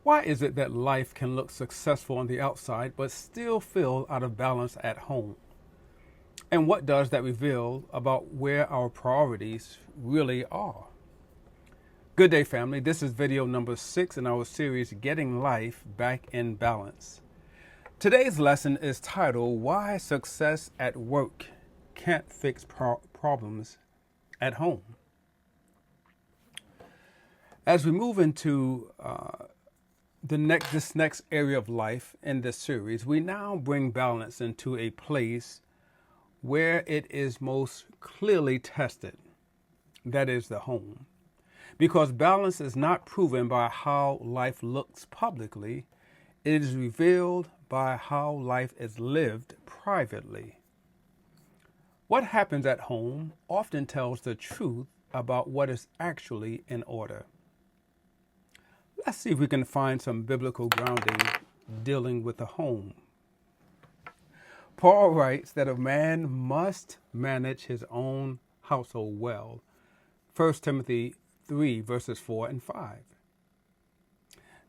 Why is it that life can look successful on the outside but still feel out of balance at home? And what does that reveal about where our priorities really are? Good day, family. This is video number 6 in our series, Getting Life Back in Balance. Today's lesson is titled, Why Success at Work Can't Fix Problems at Home. As we move into this next area of life in this series, we now bring balance into a place where it is most clearly tested. That is the home. Because balance is not proven by how life looks publicly, it is revealed by how life is lived privately. What happens at home often tells the truth about what is actually in order. Let's see if we can find some biblical grounding dealing with the home. Paul writes that a man must manage his own household well. 1 Timothy 3, verses 4 and 5.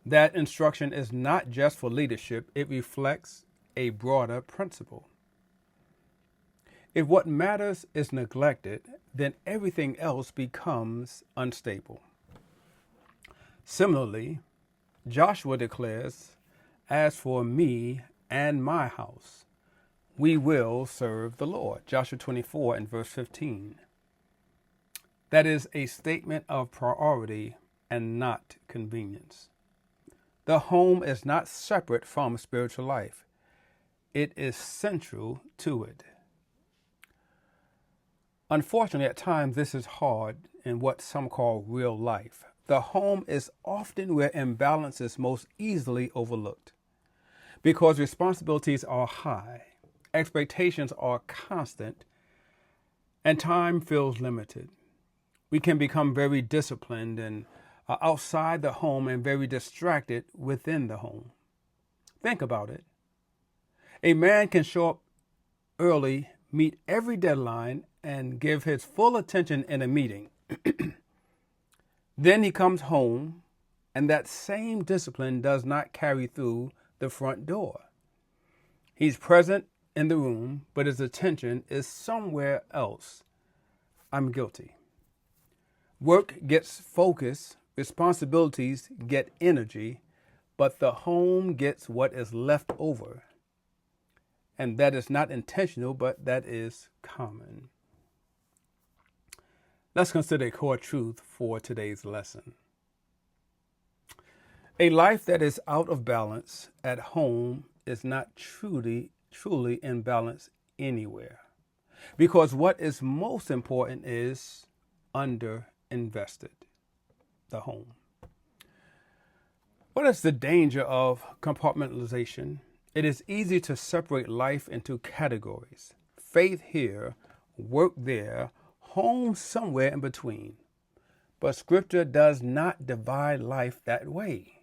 That instruction is not just for leadership, it reflects a broader principle. If what matters is neglected, then everything else becomes unstable. Similarly, Joshua declares, "As for me and my house, we will serve the Lord." Joshua 24 and verse 15. That is a statement of priority and not convenience. The home is not separate from spiritual life. It is central to it. Unfortunately, at times this is hard in what some call real life. The home is often where imbalance is most easily overlooked because responsibilities are high, expectations are constant, and time feels limited. We can become very disciplined and outside the home and very distracted within the home. Think about it. A man can show up early, meet every deadline, and give his full attention in a meeting. Then he comes home, and that same discipline does not carry through the front door. He's present in the room, but his attention is somewhere else. I'm guilty. Work gets focus, responsibilities get energy, but the home gets what is left over. And that is not intentional, but that is common. Let's consider a core truth for today's lesson. A life that is out of balance at home is not truly in balance anywhere. Because what is most important is underinvested, the home. What is the danger of compartmentalization? It is easy to separate life into categories. Faith here, work there, home somewhere in between. But Scripture does not divide life that way.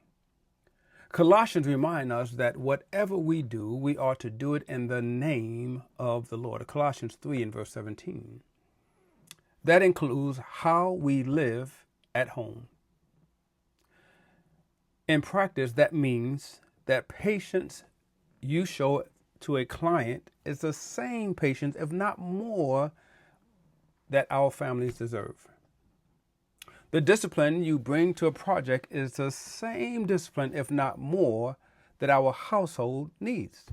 Colossians remind us that whatever we do, we are to do it in the name of the Lord. Colossians 3 and verse 17. That includes how we live at home. In practice, that means that patience you show to a client is the same patience, if not more, that our families deserve. The discipline you bring to a project is the same discipline, if not more, that our household needs.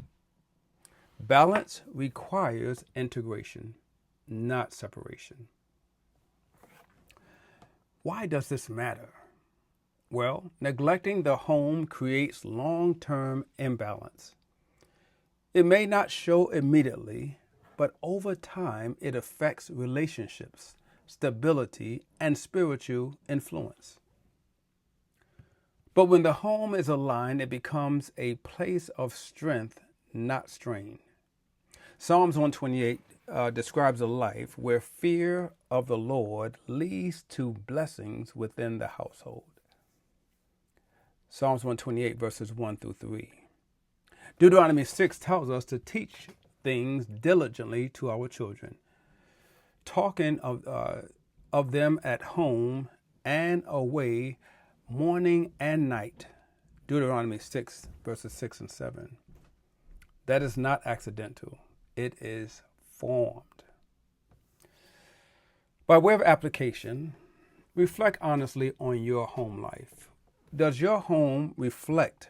Balance requires integration, not separation. Why does this matter? Well, neglecting the home creates long-term imbalance. It may not show immediately, but over time it affects relationships, stability, and spiritual influence. But when the home is aligned, it becomes a place of strength, not strain. Psalms 128 describes a life where fear of the Lord leads to blessings within the household. Psalms 128 verses 1 through 3. Deuteronomy 6 tells us to teach things diligently to our children, talking of them at home and away, morning and night, Deuteronomy 6, verses 6 and 7. That is not accidental. It is formed. By way of application, reflect honestly on your home life. Does your home reflect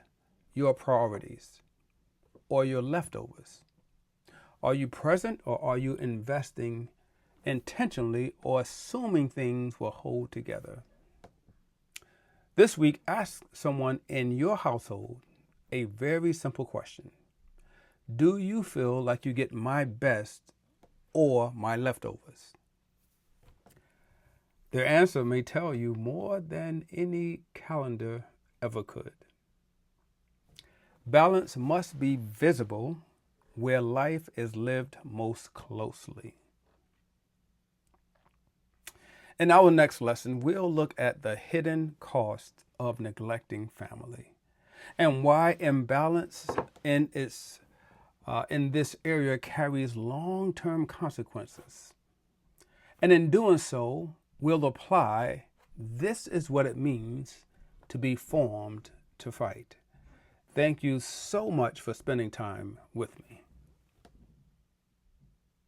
your priorities or your leftovers? Are you present, or are you investing intentionally or assuming things will hold together? This week, ask someone in your household a very simple question. Do you feel like you get my best or my leftovers? Their answer may tell you more than any calendar ever could. Balance must be visible where life is lived most closely. In our next lesson, we'll look at the hidden cost of neglecting family and why imbalance in this area carries long-term consequences. And in doing so, we'll apply this is what it means to be formed to fight. Thank you so much for spending time with me.